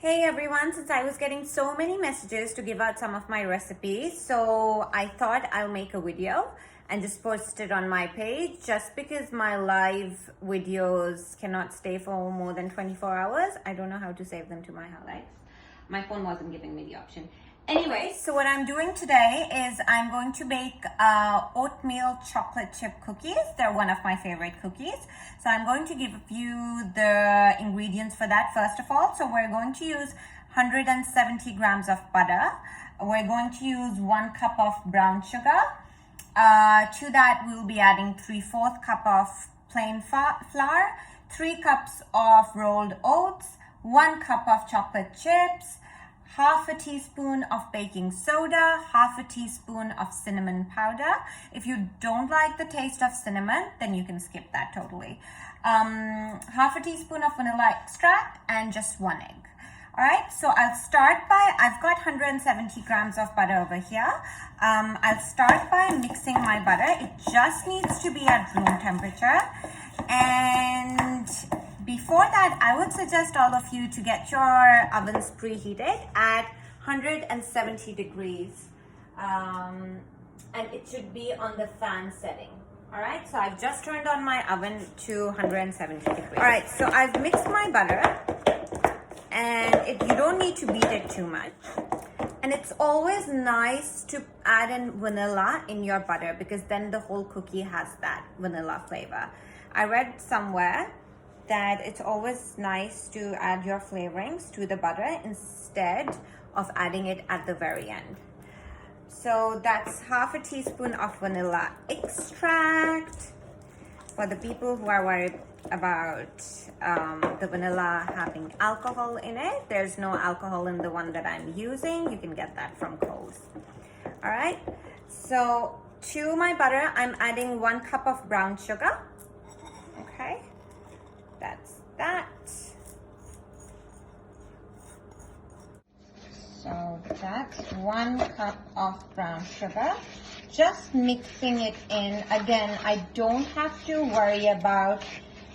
Hey everyone, since I was getting so many messages to give out some of my recipes, so I thought I'll make a video and just post it on my page just because my live videos cannot stay for more than 24 hours. I don't know how to save them to my highlights. My phone wasn't giving me the option. Anyway, so what I'm doing today is I'm going to bake oatmeal chocolate chip cookies. They're one of my favorite cookies. So I'm going to give you the ingredients for that first of all. So we're going to use 170 grams of butter. We're going to use 1 cup of brown sugar. To that we'll be adding 3/4 cup of plain flour, 3 cups of rolled oats, 1 cup of chocolate chips, half a teaspoon of baking soda, half a teaspoon of cinnamon powder. If you don't like the taste of cinnamon, then you can skip that totally. Half a teaspoon of vanilla extract and just 1 egg. All right, so I'll start by, I've got 170 grams of butter over here. I'll start by mixing my butter. It just needs to be at room temperature. And before that, I would suggest all of you to get your ovens preheated at 170 degrees. And it should be on the fan setting. All right, so I've just turned on my oven to 170 degrees. All right, so I've mixed my butter. And you don't need to beat it too much. And it's always nice to add in vanilla in your butter because then the whole cookie has that vanilla flavor. I read somewhere that it's always nice to add your flavorings to the butter instead of adding it at the very end. So that's half a teaspoon of vanilla extract. For the people who are worried about the vanilla having alcohol in it, there's no alcohol in the one that I'm using. You can get that from Kohl's. All right, so to my butter, I'm adding 1 cup of brown sugar. Okay, that's that. So that's 1 cup of brown sugar. Just mixing it in. Again, I don't have to worry about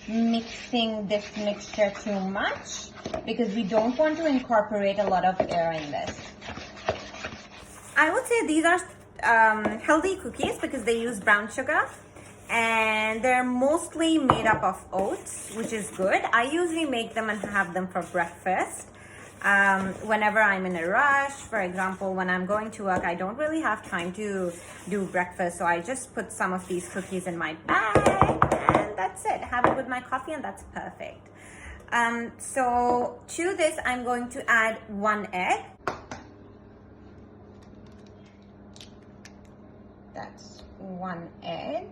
mixing this mixture too much because we don't want to incorporate a lot of air in this. I would say these are healthy cookies because they use brown sugar and they're mostly made up of oats, which is good. I usually make them and have them for breakfast. Whenever I'm in a rush, for example, when I'm going to work, I don't really have time to do breakfast, so I just put some of these cookies in my bag and that's it. Have it with my coffee and that's perfect. So to this, I'm going to add 1 egg. That's 1 egg.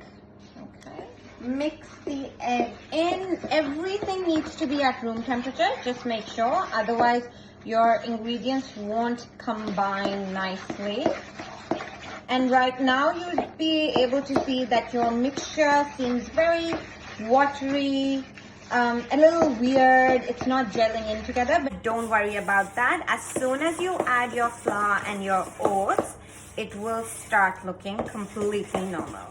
Okay. Mix the egg in. Everything needs to be at room temperature. Just make sure, otherwise your ingredients won't combine nicely. And right now you'll be able to see that your mixture seems very watery, a little weird. It's not gelling in together, but don't worry about that. As soon as you add your flour and your oats, it will start looking completely normal.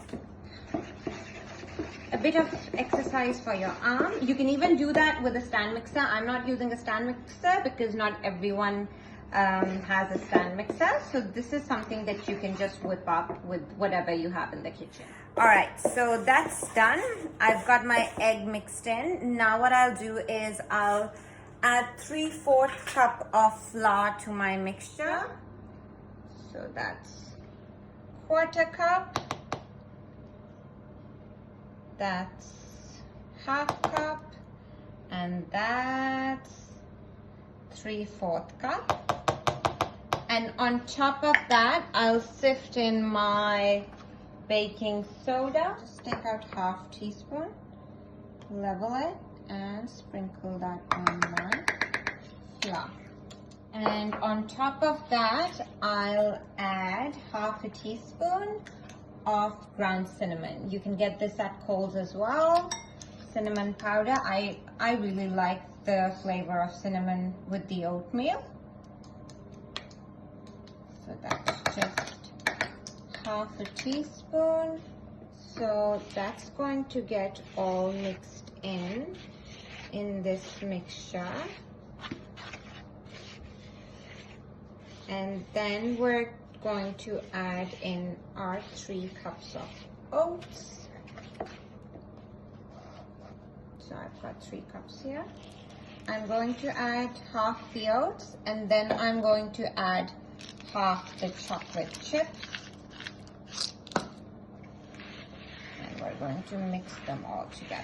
A bit of exercise for your arm. You can even do that with a stand mixer. I'm not using a stand mixer because not everyone has a stand mixer. So this is something that you can just whip up with whatever you have in the kitchen. All right, so that's done. I've got my egg mixed in. Now what I'll do is I'll add 3/4 cup of flour to my mixture. So that's 1/4 cup. That's 1/2 cup, and that's 3/4 cup. And on top of that, I'll sift in my baking soda. Just take out 1/2 teaspoon, level it, and sprinkle that on my flour. And on top of that, I'll add 1/2 teaspoon of ground cinnamon. You can get this at Kohl's as well. Cinnamon powder. I really like the flavor of cinnamon with the oatmeal. So that's just 1/2 teaspoon. So that's going to get all mixed in this mixture. And then we're going to add in our 3 cups of oats. So I've got 3 cups here. I'm going to add half the oats, and then I'm going to add half the chocolate chips. And we're going to mix them all together.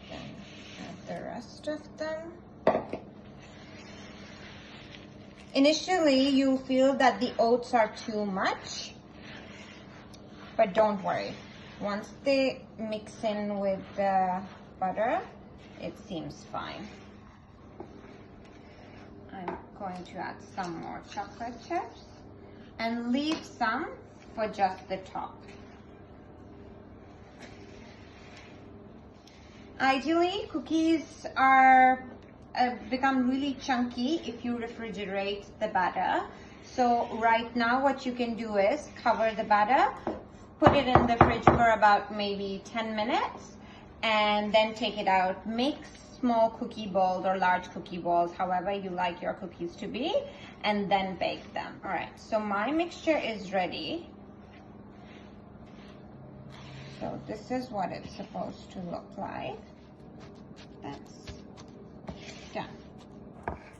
Then add the rest of them. Initially, you feel that the oats are too much, but don't worry. Once they mix in with the butter, it seems fine. I'm going to add some more chocolate chips and leave some for just the top. Ideally, cookies are become really chunky if you refrigerate the batter. So right now what you can do is cover the batter, put it in the fridge for about maybe 10 minutes, and then take it out. Make small cookie balls or large cookie balls, however you like your cookies to be, and then bake them. All right, so my mixture is ready. So this is what it's supposed to look like. That's done.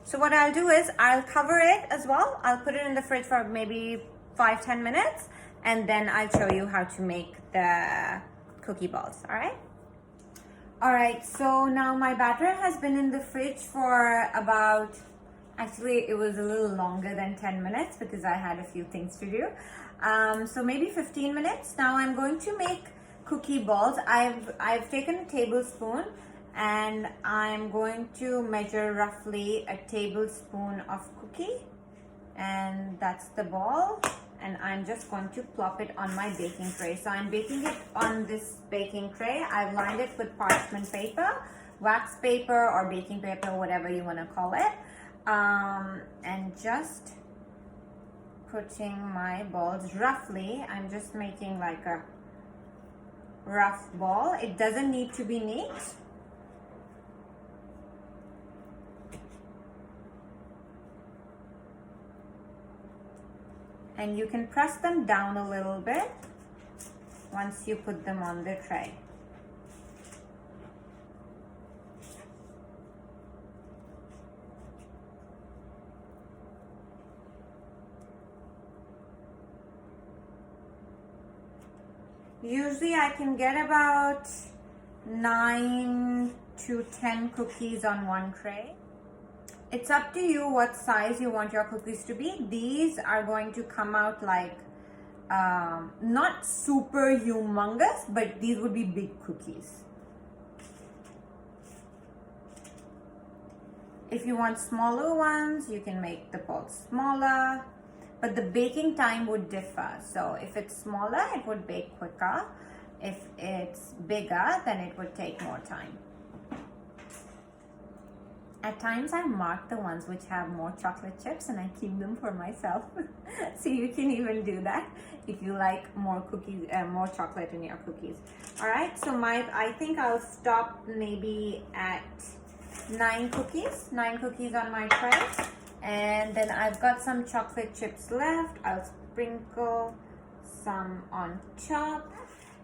So what I'll do is I'll cover it as well. I'll put it in the fridge for maybe 5-10 minutes, and then I'll show you how to make the cookie balls. All right, so now my batter has been in the fridge for about, actually it was a little longer than 10 minutes because I had a few things to do. So maybe 15 minutes. Now I'm going to make cookie balls. I've taken a tablespoon, and I'm going to measure roughly a tablespoon of cookie, and that's the ball, and I'm just going to plop it on my baking tray. So I'm baking it on this baking tray. I've lined it with parchment paper, wax paper, or baking paper, whatever you want to call it, and just putting my balls roughly. I'm just making like a rough ball. It doesn't need to be neat. And you can press them down a little bit once you put them on the tray. Usually I can get about 9 to 10 cookies on one tray. It's up to you what size you want your cookies to be. These are going to come out like, not super humongous, but these would be big cookies. If you want smaller ones, you can make the balls smaller, but the baking time would differ. So if it's smaller, it would bake quicker. If it's bigger, then it would take more time. At times I mark the ones which have more chocolate chips and I keep them for myself. So you can even do that if you like more cookies, more chocolate in your cookies. All right, so I think I'll stop maybe at 9 cookies on my tray. And then I've got some chocolate chips left. I'll sprinkle some on top.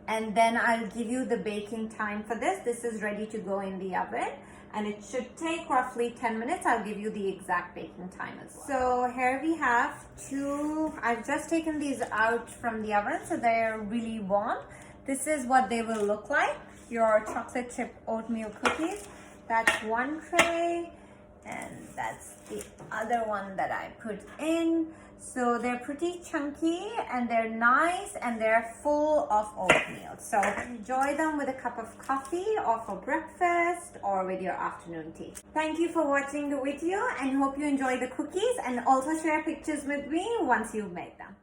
And then I'll give you the baking time for this. This is ready to go in the oven, and it should take roughly 10 minutes. I'll give you the exact baking time as well. So here we have 2, I've just taken these out from the oven, so they're really warm. This is what they will look like, your chocolate chip oatmeal cookies. That's one tray, and that's the other one that I put in. So they're pretty chunky and they're nice and they're full of oatmeal. So enjoy them with a cup of coffee or for breakfast or with your afternoon tea. Thank you for watching the video and hope you enjoy the cookies, and also share pictures with me once you've made them.